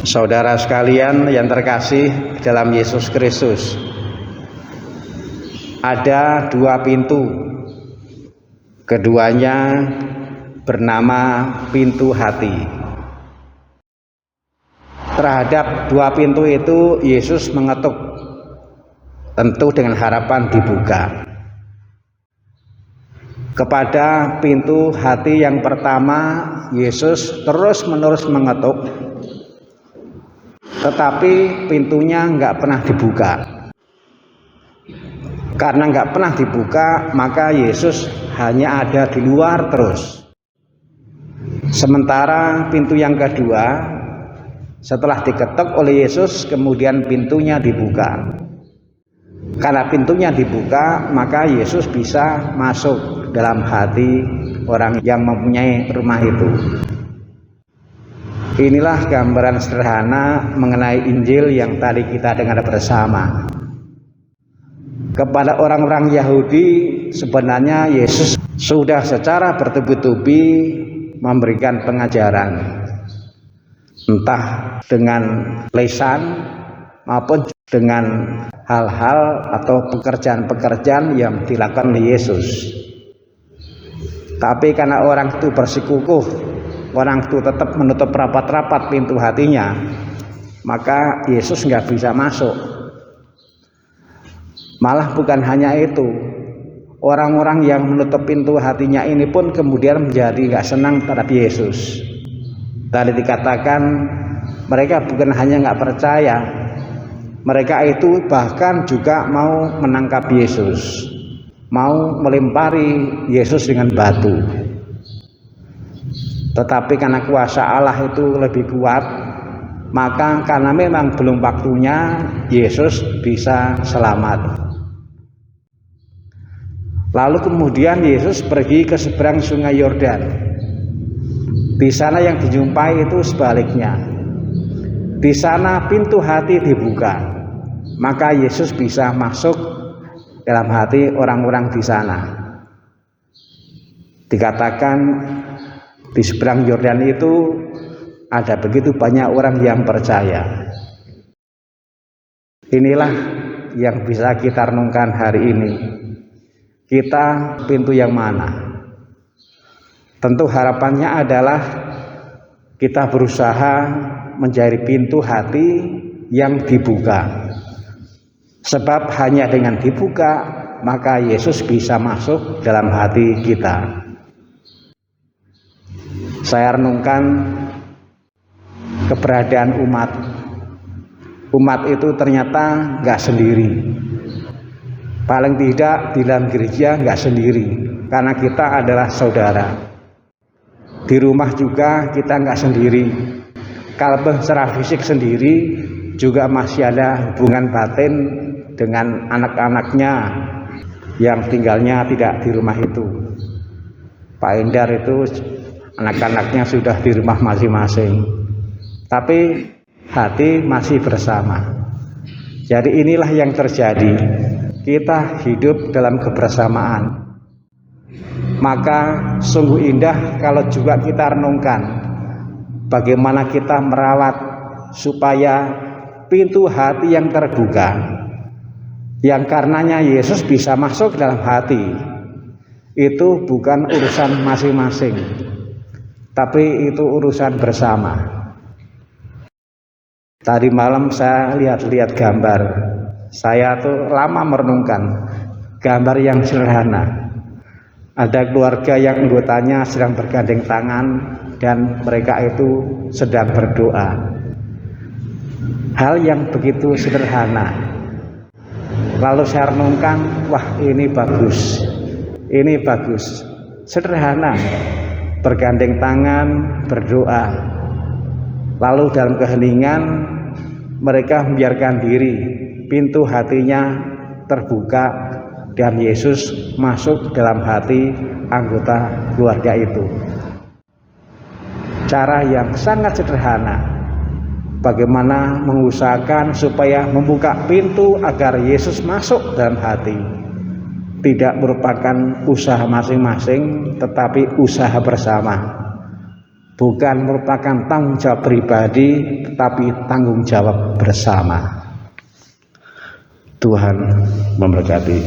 Saudara sekalian yang terkasih dalam Yesus Kristus, ada dua pintu. Keduanya bernama pintu hati. Terhadap dua pintu itu Yesus mengetuk, tentu dengan harapan dibuka. Kepada pintu hati yang pertama, Yesus terus-menerus mengetuk, tetapi pintunya nggak pernah dibuka. Karena nggak pernah dibuka, maka Yesus hanya ada di luar terus. Sementara pintu yang kedua, setelah diketuk oleh Yesus, kemudian pintunya dibuka. Karena pintunya dibuka, maka Yesus bisa masuk dalam hati orang yang mempunyai rumah itu. Inilah gambaran sederhana mengenai Injil yang tadi kita dengar bersama. Kepada orang-orang Yahudi, sebenarnya Yesus sudah secara bertubi-tubi memberikan pengajaran, entah dengan lisan maupun dengan hal-hal atau pekerjaan-pekerjaan yang dilakukan oleh Yesus. Tapi karena orang itu bersikukuh, orang itu tetap menutup rapat-rapat pintu hatinya, maka Yesus nggak bisa masuk. Malah bukan hanya itu, orang-orang yang menutup pintu hatinya ini pun kemudian menjadi nggak senang terhadap Yesus. Tadi dikatakan mereka bukan hanya nggak percaya, mereka itu bahkan juga mau menangkap Yesus, mau melempari Yesus dengan batu. Tetapi karena kuasa Allah itu lebih kuat, maka karena memang belum waktunya, Yesus bisa selamat. Lalu kemudian Yesus pergi ke seberang sungai Yordan. Di sana yang dijumpai itu sebaliknya. Di sana pintu hati dibuka, maka Yesus bisa masuk dalam hati orang-orang di sana. Dikatakan di seberang Yordan itu ada begitu banyak orang yang percaya. Inilah yang bisa kita renungkan hari ini. Kita pintu yang mana? Tentu harapannya adalah kita berusaha menjadi pintu hati yang dibuka. Sebab hanya dengan dibuka, maka Yesus bisa masuk dalam hati kita. Saya renungkan keberadaan umat. Umat itu ternyata nggak sendiri. Paling tidak di dalam gereja nggak sendiri, karena kita adalah saudara. Di rumah juga kita nggak sendiri. Kalau secara fisik sendiri, juga masih ada hubungan batin dengan anak-anaknya yang tinggalnya tidak di rumah itu. Pak Endar itu anak-anaknya sudah di rumah masing-masing, tapi hati masih bersama. Jadi inilah yang terjadi, kita hidup dalam kebersamaan. Maka sungguh indah kalau juga kita renungkan bagaimana kita merawat supaya pintu hati yang terbuka, yang karenanya Yesus bisa masuk dalam hati, itu bukan urusan masing-masing, tapi itu urusan bersama. Tadi malam saya lihat-lihat gambar. Saya tuh lama merenungkan gambar yang sederhana. Ada keluarga yang anggotanya sedang bergandeng tangan dan mereka itu sedang berdoa. Hal yang begitu sederhana. Lalu saya renungkan, wah ini bagus. Ini bagus. Sederhana. Bergandeng tangan, berdoa. Lalu dalam keheningan mereka membiarkan diri, pintu hatinya terbuka dan Yesus masuk dalam hati anggota keluarga itu. Cara yang sangat sederhana, bagaimana mengusahakan supaya membuka pintu agar Yesus masuk dalam hati. Tidak merupakan usaha masing-masing, tetapi usaha bersama. bukan merupakan tanggung jawab pribadi, tetapi tanggung jawab bersama. Tuhan memberkati.